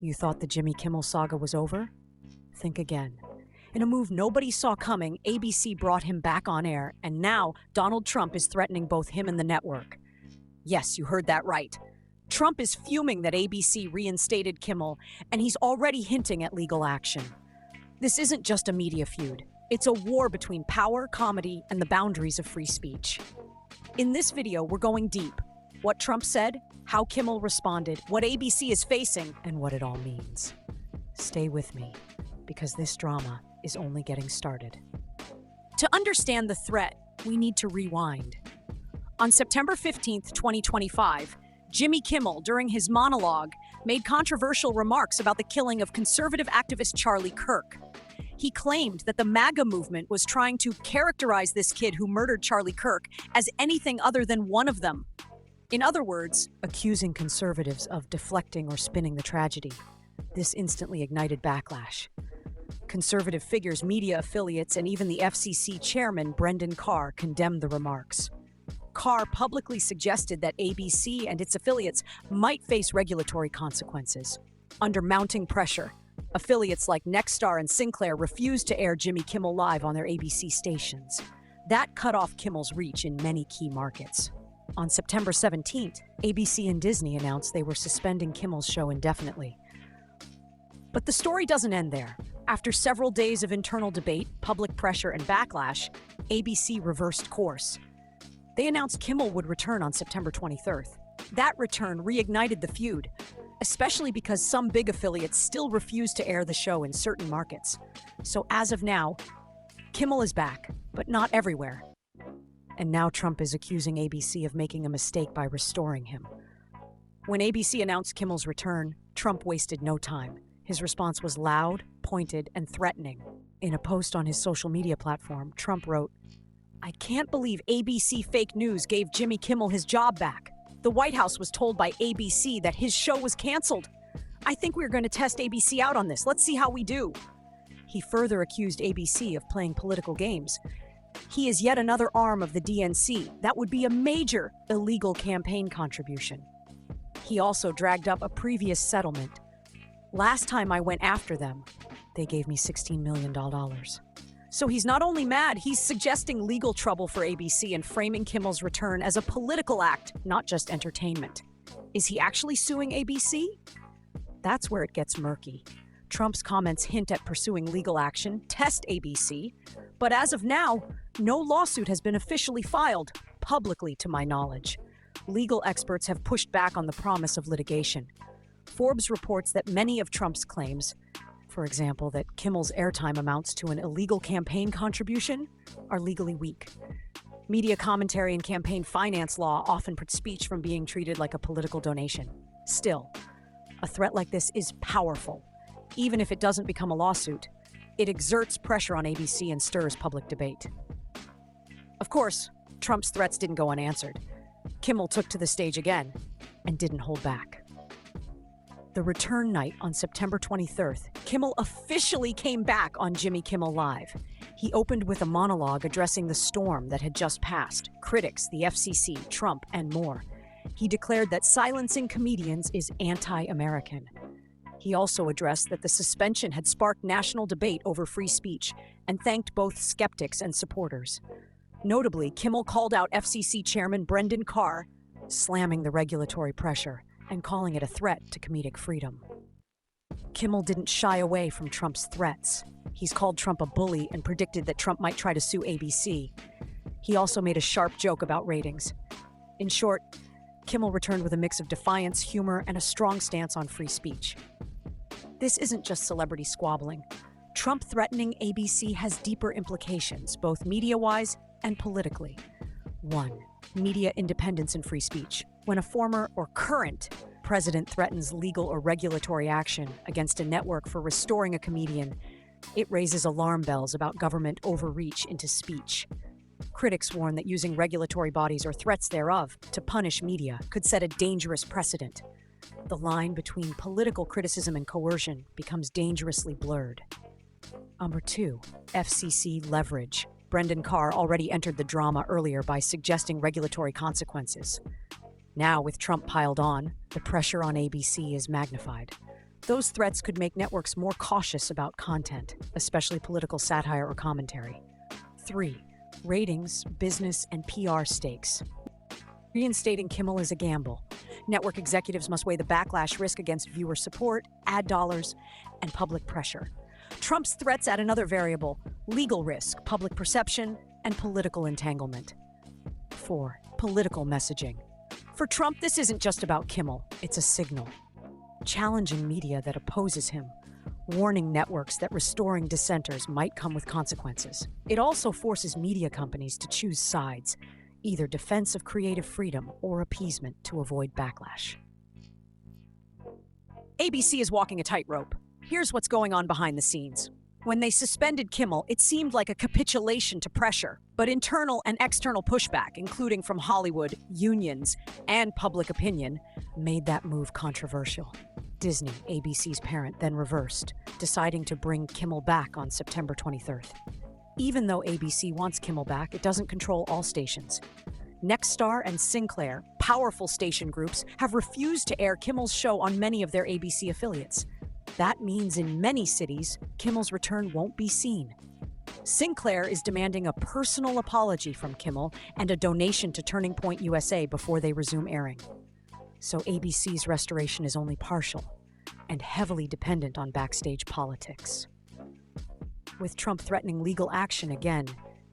You thought the Jimmy Kimmel saga was over? Think again. In a move nobody saw coming, ABC brought him back on air, and now Donald Trump is threatening both him and the network. Yes, you heard that right. Trump is fuming that ABC reinstated Kimmel, and he's already hinting at legal action. This isn't just a media feud. It's a war between power, comedy, and the boundaries of free speech. In this video, we're going deep. What Trump said, how Kimmel responded, what ABC is facing, and what it all means. Stay with me, because this drama is only getting started. To understand the threat, we need to rewind. On September 15th, 2025, Jimmy Kimmel, during his monologue, made controversial remarks about the killing of conservative activist Charlie Kirk. He claimed that the MAGA movement was trying to characterize this kid who murdered Charlie Kirk as anything other than one of them. In other words, accusing conservatives of deflecting or spinning the tragedy. This instantly ignited backlash. Conservative figures, media affiliates, and even the FCC chairman, Brendan Carr, condemned the remarks. Carr publicly suggested that ABC and its affiliates might face regulatory consequences. Under mounting pressure, affiliates like Nexstar and Sinclair refused to air Jimmy Kimmel Live on their ABC stations. That cut off Kimmel's reach in many key markets. On September 17th, ABC and Disney announced they were suspending Kimmel's show indefinitely. But the story doesn't end there. After several days of internal debate, public pressure, and backlash, ABC reversed course. They announced Kimmel would return on September 23rd. That return reignited the feud, especially because some big affiliates still refuse to air the show in certain markets. So as of now, Kimmel is back, but not everywhere. And now Trump is accusing ABC of making a mistake by restoring him. When ABC announced Kimmel's return, Trump wasted no time. His response was loud, pointed, and threatening. In a post on his social media platform, Trump wrote, "I can't believe ABC fake news gave Jimmy Kimmel his job back. The White House was told by ABC that his show was canceled. I think we're going to test ABC out on this. Let's see how we do." He further accused ABC of playing political games. He is yet another arm of the DNC. That would be a major illegal campaign contribution. He also dragged up a previous settlement. "Last time I went after them, they gave me $16 million. So he's not only mad, he's suggesting legal trouble for ABC and framing Kimmel's return as a political act, not just entertainment. Is he actually suing ABC? That's where it gets murky. Trump's comments hint at pursuing legal action, test ABC, but as of now, no lawsuit has been officially filed, publicly to my knowledge. Legal experts have pushed back on the promise of litigation. Forbes reports that many of Trump's claims, for example, that Kimmel's airtime amounts to an illegal campaign contribution, are legally weak. Media commentary and campaign finance law often put speech from being treated like a political donation. Still, a threat like this is powerful. Even if it doesn't become a lawsuit, it exerts pressure on ABC and stirs public debate. Of course, Trump's threats didn't go unanswered. Kimmel took to the stage again and didn't hold back. The return night on September 23rd, Kimmel officially came back on Jimmy Kimmel Live. He opened with a monologue addressing the storm that had just passed, critics, the FCC, Trump, and more. He declared that silencing comedians is anti-American. He also addressed that the suspension had sparked national debate over free speech and thanked both skeptics and supporters. Notably, Kimmel called out FCC Chairman Brendan Carr, slamming the regulatory pressure and calling it a threat to comedic freedom. Kimmel didn't shy away from Trump's threats. He's called Trump a bully and predicted that Trump might try to sue ABC. He also made a sharp joke about ratings. In short, Kimmel returned with a mix of defiance, humor, and a strong stance on free speech. This isn't just celebrity squabbling. Trump threatening ABC has deeper implications, both media-wise and politically. 1. Media independence and free speech. When a former or current president threatens legal or regulatory action against a network for restoring a comedian, it raises alarm bells about government overreach into speech. Critics warn that using regulatory bodies or threats thereof to punish media could set a dangerous precedent. The line between political criticism and coercion becomes dangerously blurred. Number 2, FCC leverage. Brendan Carr already entered the drama earlier by suggesting regulatory consequences. Now, with Trump piled on, the pressure on ABC is magnified. Those threats could make networks more cautious about content, especially political satire or commentary. 3. Ratings, business, and PR stakes. Reinstating Kimmel is a gamble. Network executives must weigh the backlash risk against viewer support, ad dollars, and public pressure. Trump's threats add another variable: legal risk, public perception, and political entanglement. 4. Political messaging. For Trump, this isn't just about Kimmel, it's a signal. Challenging media that opposes him, warning networks that restoring dissenters might come with consequences. It also forces media companies to choose sides, either defense of creative freedom or appeasement to avoid backlash. ABC is walking a tightrope. Here's what's going on behind the scenes. When they suspended Kimmel, it seemed like a capitulation to pressure, but internal and external pushback, including from Hollywood, unions, and public opinion, made that move controversial. Disney, ABC's parent, then reversed, deciding to bring Kimmel back on September 23rd. Even though ABC wants Kimmel back, it doesn't control all stations. Nexstar and Sinclair, powerful station groups, have refused to air Kimmel's show on many of their ABC affiliates. That means in many cities, Kimmel's return won't be seen. Sinclair is demanding a personal apology from Kimmel and a donation to Turning Point USA before they resume airing. So ABC's restoration is only partial and heavily dependent on backstage politics. With Trump threatening legal action again,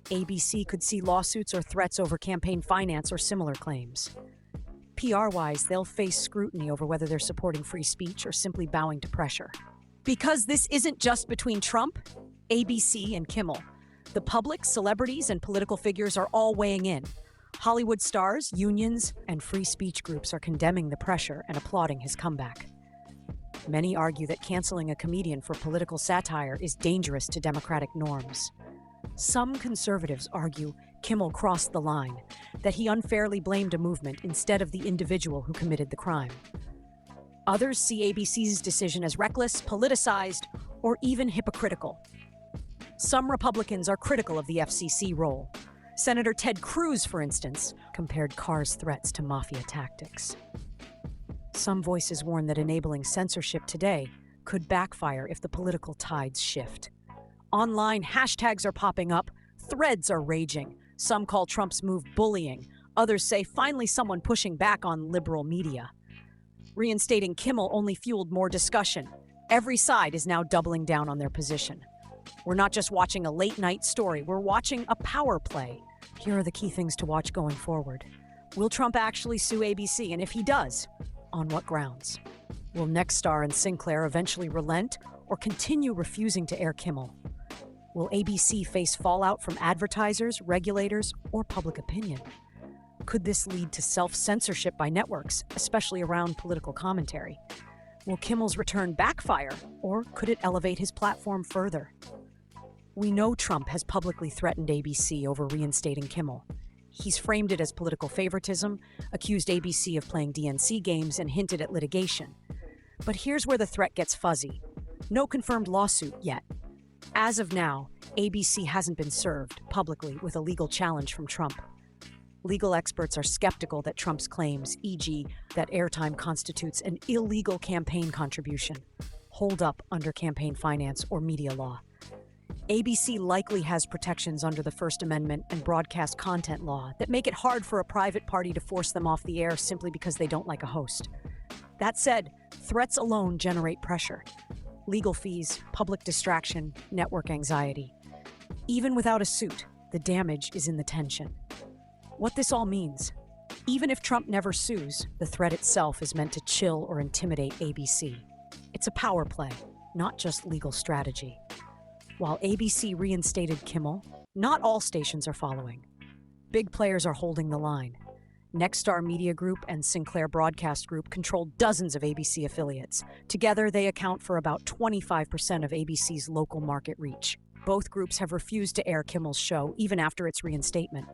ABC could see lawsuits or threats over campaign finance or similar claims. PR-wise, they'll face scrutiny over whether they're supporting free speech or simply bowing to pressure. Because this isn't just between Trump, ABC, and Kimmel. The public, celebrities, and political figures are all weighing in. Hollywood stars, unions, and free speech groups are condemning the pressure and applauding his comeback. Many argue that canceling a comedian for political satire is dangerous to democratic norms. Some conservatives argue Kimmel crossed the line, that he unfairly blamed a movement instead of the individual who committed the crime. Others see ABC's decision as reckless, politicized, or even hypocritical. Some Republicans are critical of the FCC role. Senator Ted Cruz, for instance, compared Carr's threats to mafia tactics. Some voices warn that enabling censorship today could backfire if the political tides shift. Online, hashtags are popping up, threads are raging. Some call Trump's move bullying. Others say finally someone pushing back on liberal media. Reinstating Kimmel only fueled more discussion. Every side is now doubling down on their position. We're not just watching a late-night story, we're watching a power play. Here are the key things to watch going forward. Will Trump actually sue ABC, and if he does, on what grounds? Will Nexstar and Sinclair eventually relent or continue refusing to air Kimmel? Will ABC face fallout from advertisers, regulators, or public opinion? Could this lead to self-censorship by networks, especially around political commentary? Will Kimmel's return backfire, or could it elevate his platform further? We know Trump has publicly threatened ABC over reinstating Kimmel. He's framed it as political favoritism, accused ABC of playing DNC games, and hinted at litigation. But here's where the threat gets fuzzy. No confirmed lawsuit yet. As of now, ABC hasn't been served publicly with a legal challenge from Trump. Legal experts are skeptical that Trump's claims, e.g., that airtime constitutes an illegal campaign contribution, hold up under campaign finance or media law. ABC likely has protections under the First Amendment and broadcast content law that make it hard for a private party to force them off the air simply because they don't like a host. That said, threats alone generate pressure. Legal fees, public distraction, network anxiety. Even without a suit, the damage is in the tension. What this all means: even if Trump never sues, the threat itself is meant to chill or intimidate ABC. It's a power play, not just legal strategy. While ABC reinstated Kimmel, not all stations are following. Big players are holding the line. Nexstar Media Group and Sinclair Broadcast Group control dozens of ABC affiliates. Together, they account for about 25% of ABC's local market reach. Both groups have refused to air Kimmel's show, even after its reinstatement.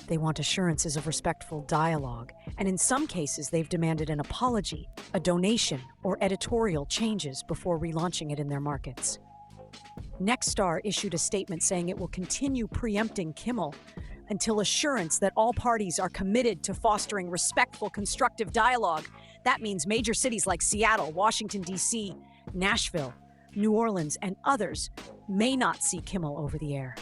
They want assurances of respectful dialogue, and in some cases, they've demanded an apology, a donation, or editorial changes before relaunching it in their markets. Nexstar issued a statement saying it will continue preempting Kimmel, until assurance that all parties are committed to fostering respectful, constructive dialogue. That means major cities like Seattle, Washington, D.C., Nashville, New Orleans, and others may not see Kimmel over the air.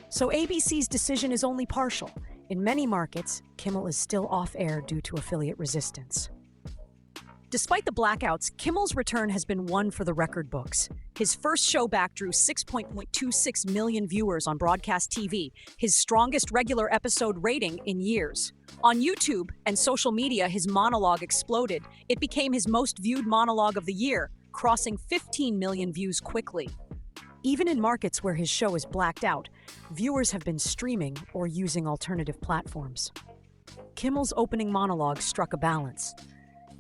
So ABC's decision is only partial. In many markets, Kimmel is still off-air due to affiliate resistance. Despite the blackouts, Kimmel's return has been one for the record books. His first show back drew 6.26 million viewers on broadcast TV, his strongest regular episode rating in years. On YouTube and social media, his monologue exploded. It became his most viewed monologue of the year, crossing 15 million views quickly. Even in markets where his show is blacked out, viewers have been streaming or using alternative platforms. Kimmel's opening monologue struck a balance.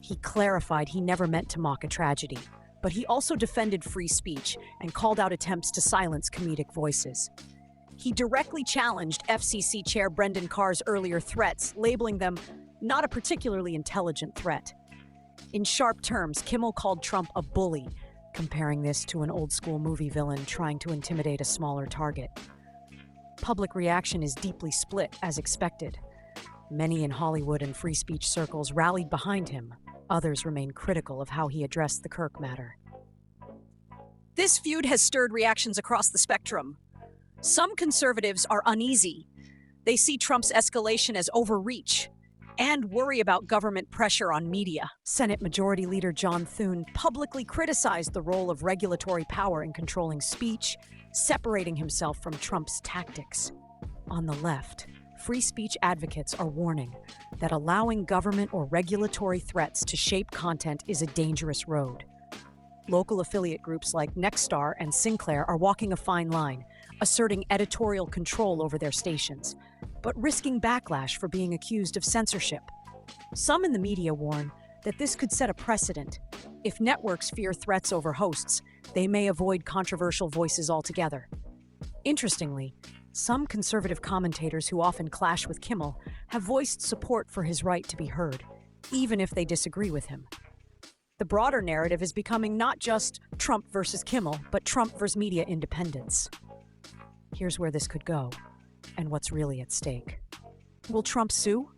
He clarified he never meant to mock a tragedy, but he also defended free speech and called out attempts to silence comedic voices. He directly challenged FCC Chair Brendan Carr's earlier threats, labeling them not a particularly intelligent threat. In sharp terms, Kimmel called Trump a bully, comparing this to an old-school movie villain trying to intimidate a smaller target. Public reaction is deeply split, as expected. Many in Hollywood and free speech circles rallied behind him. Others remain critical of how he addressed the Kirk matter. This feud has stirred reactions across the spectrum. Some conservatives are uneasy. They see Trump's escalation as overreach and worry about government pressure on media. Senate Majority Leader John Thune publicly criticized the role of regulatory power in controlling speech, separating himself from Trump's tactics. On the left, free speech advocates are warning that allowing government or regulatory threats to shape content is a dangerous road. Local affiliate groups like Nexstar and Sinclair are walking a fine line, asserting editorial control over their stations, but risking backlash for being accused of censorship. Some in the media warn that this could set a precedent. If networks fear threats over hosts, they may avoid controversial voices altogether. Interestingly, some conservative commentators who often clash with Kimmel have voiced support for his right to be heard, even if they disagree with him. The broader narrative is becoming not just Trump versus Kimmel, but Trump versus media independence. Here's where this could go, and what's really at stake. Will Trump sue?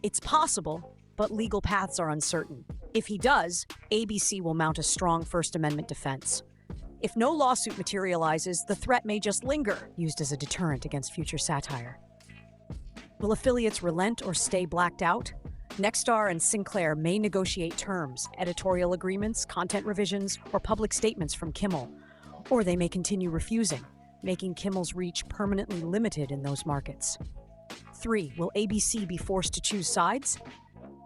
It's possible, but legal paths are uncertain. If he does, ABC will mount a strong First Amendment defense. If no lawsuit materializes, the threat may just linger, used as a deterrent against future satire. Will affiliates relent or stay blacked out? Nexstar and Sinclair may negotiate terms, editorial agreements, content revisions, or public statements from Kimmel, or they may continue refusing, making Kimmel's reach permanently limited in those markets. 3. Will ABC be forced to choose sides?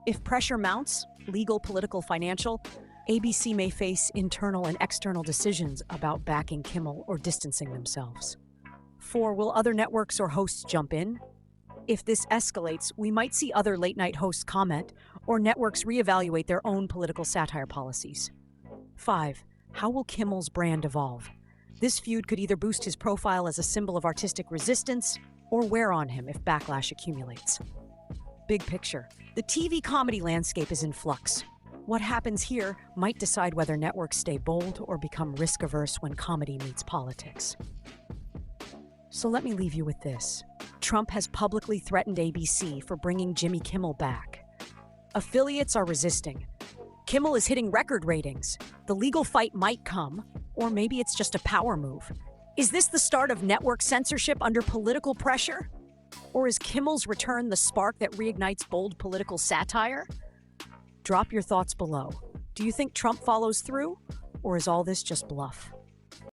If pressure mounts, legal, political, financial, ABC may face internal and external decisions about backing Kimmel or distancing themselves. 4. Will other networks or hosts jump in? If this escalates, we might see other late-night hosts comment, or networks reevaluate their own political satire policies. 5. How will Kimmel's brand evolve? This feud could either boost his profile as a symbol of artistic resistance, or wear on him if backlash accumulates. Big picture, the TV comedy landscape is in flux. What happens here might decide whether networks stay bold or become risk-averse when comedy meets politics. So let me leave you with this. Trump has publicly threatened ABC for bringing Jimmy Kimmel back. Affiliates are resisting. Kimmel is hitting record ratings. The legal fight might come, or maybe it's just a power move. Is this the start of network censorship under political pressure? Or is Kimmel's return the spark that reignites bold political satire? Drop your thoughts below. Do you think Trump follows through, or is all this just bluff?